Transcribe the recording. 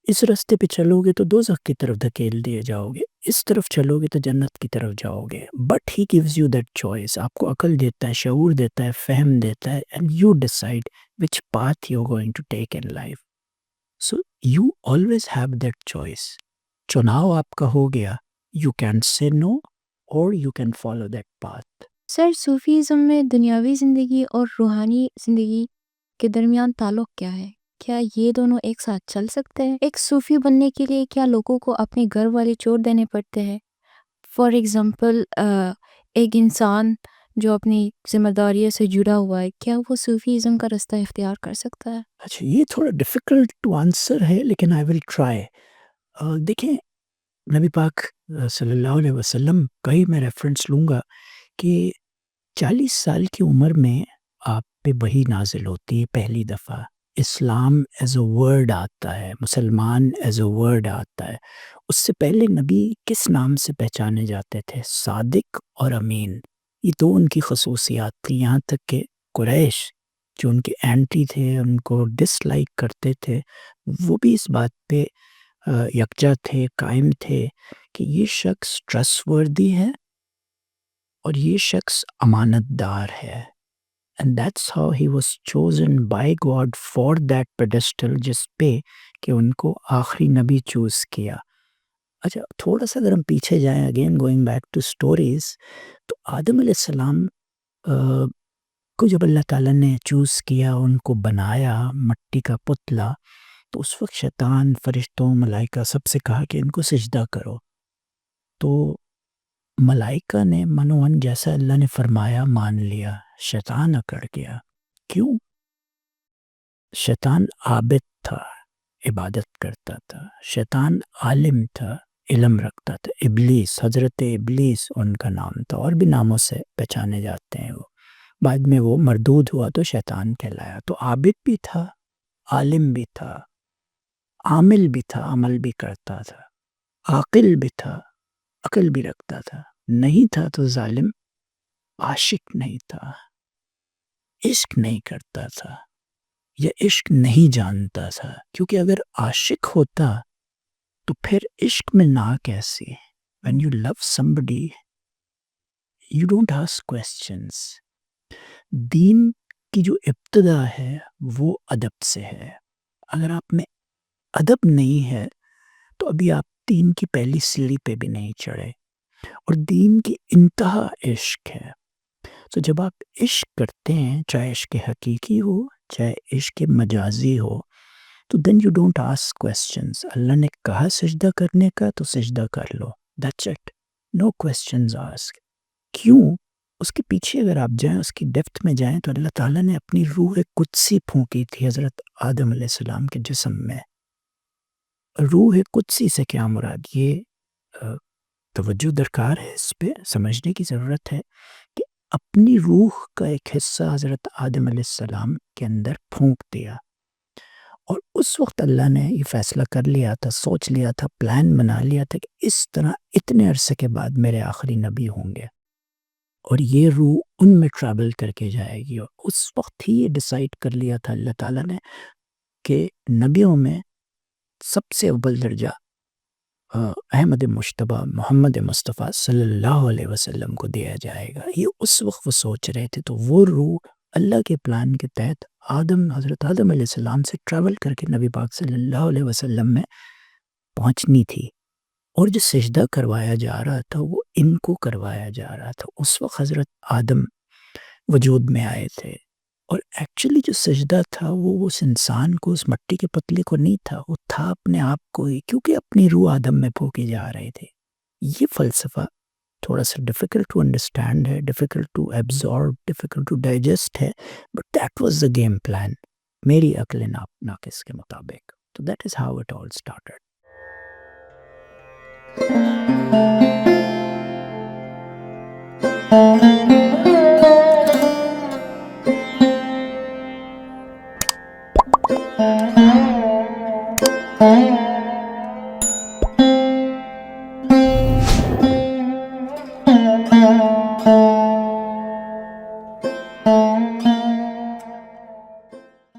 اس راستے پہ چلوگے تو دوزخ کی طرف دھکیل دیے جاؤگے، اس طرف چلوگے تو جنت کی طرف جاؤگے. But he gives you that choice. آپ کو عقل دیتا ہے، شعور دیتا ہے، فہم دیتا ہے and you decide which path you're going to take in life. So you always have that choice. چناؤ آپ کا ہو گیا. You can say no or you can follow that path. Sir, Sufism میں دنیاوی زندگی اور روحانی زندگی کے درمیان تعلق کیا ہے؟ کیا یہ دونوں ایک ساتھ چل سکتے ہیں؟ ایک صوفی بننے کے لیے کیا لوگوں کو اپنے گھر والے چھوڑ دینے پڑتے ہیں؟ فار ایگزامپل ایک انسان جو اپنی ذمہ داریوں سے جڑا ہوا ہے، کیا وہ صوفیزم کا رستہ اختیار کر سکتا ہے؟ اچھا، یہ تھوڑا ڈیفیکلٹ ٹو آنسر ہے لیکن آئی ول ٹرائی. دیکھیں، نبی پاک صلی اللہ علیہ وسلم کا ہی میں ریفرنس لوں گا کہ 40 سال کی عمر میں آپ پہ وحی نازل ہوتی ہے پہلی دفعہ. اسلام ایز اے ورڈ آتا ہے، مسلمان ایز اے ورڈ آتا ہے. اس سے پہلے نبی کس نام سے پہچانے جاتے تھے؟ صادق اور امین. یہ دو ان کی خصوصیات تھی. یہاں تک کہ قریش جو ان کے اینٹی تھے، ان کو ڈس لائک کرتے تھے، وہ بھی اس بات پہ یکجا تھے، قائم تھے کہ یہ شخص ٹرسٹ وردی ہے اور یہ شخص امانت دار ہے. And that's how he was chosen by God for that pedestal جس پہ کہ ان کو آخری نبی چوز کیا. اچھا، تھوڑا سا اگر ہم پیچھے جائیں، again going back to stories, تو آدم علیہ السلام کو جب اللہ تعالیٰ نے چوز کیا، ان کو بنایا مٹی کا پتلا، تو اس وقت شیطان، فرشتوں، ملائکہ سب سے کہا کہ ان کو سجدہ کرو. تو ملائکہ نے منوان جیسا اللہ نے فرمایا مان لیا. شیطان اکڑ گیا. کیوں؟ شیطان عابد تھا، عبادت کرتا تھا. شیطان عالم تھا، علم رکھتا تھا. ابلیس، حضرت ابلیس ان کا نام تھا، اور بھی ناموں سے پہچانے جاتے ہیں. وہ بعد میں وہ مردود ہوا تو شیطان کہلایا. تو عابد بھی تھا، عالم بھی تھا، عامل بھی تھا، عمل بھی کرتا تھا. عاقل بھی تھا، عقل بھی رکھتا تھا. نہیں تھا تو ظالم. عاشق نہیں تھا، عشق نہیں کرتا تھا، یا عشق نہیں جانتا تھا. کیونکہ اگر عاشق ہوتا تو پھر عشق میں نہ کیسے؟ when you love somebody you don't ask questions. دین کی جو ابتدا ہے وہ ادب سے ہے. اگر آپ میں ادب نہیں ہے تو ابھی آپ دین کی پہلی سیڑھی پہ بھی نہیں چڑھے. اور دین کی انتہا عشق ہے. تو جب آپ عشق کرتے ہیں، چاہے عشق حقیقی ہو چاہے عشق مجازی ہو، تو then you don't ask questions. اللہ نے کہا سجدہ کرنے کا تو سجدہ کر لو. That's it. No questions ask. کیوں؟ اس کے پیچھے اگر آپ جائیں، اس کی ڈیپتھ میں جائیں، تو اللہ تعالیٰ نے اپنی روح قدسی پھونکی تھی حضرت آدم علیہ السلام کے جسم میں. روح قدسی سے کیا مراد؟ یہ توجہ درکار ہے، اس پہ سمجھنے کی ضرورت ہے کہ اپنی روح کا ایک حصہ حضرت آدم علیہ السلام کے اندر پھونک دیا. اور اس وقت اللہ نے یہ فیصلہ کر لیا تھا، سوچ لیا تھا، پلان بنا لیا تھا کہ اس طرح اتنے عرصے کے بعد میرے آخری نبی ہوں گے اور یہ روح ان میں ٹریول کر کے جائے گی. اور اس وقت ہی یہ ڈیسائیڈ کر لیا تھا اللہ تعالیٰ نے کہ نبیوں میں سب سے اول درجہ احمد مجتبیٰ محمد مصطفیٰ صلی اللہ علیہ وسلم کو دیا جائے گا. یہ اس وقت وہ سوچ رہے تھے. تو وہ روح اللہ کے پلان کے تحت حضرت آدم علیہ السلام سے ٹریول کر کے نبی پاک صلی اللہ علیہ وسلم میں پہنچنی تھی. اور جو سجدہ کروایا جا رہا تھا وہ ان کو کروایا جا رہا تھا. اس وقت حضرت آدم وجود میں آئے تھے، اور ایکچولی جو سجدہ تھا وہ اس انسان کو، اس مٹی کے پتلے کو نہیں تھا، وہ تھا اپنے آپ کو ہی، کیونکہ اپنی روح آدم میں پھونکی جا رہے تھے. یہ فلسفہ تھوڑا سا ڈیفیکلٹ ٹو انڈرسٹینڈ ہے، difficult to absorb, difficult to digest ہے، but that was the game plan میری عقل ناقص کے مطابق. تو that is how it all started.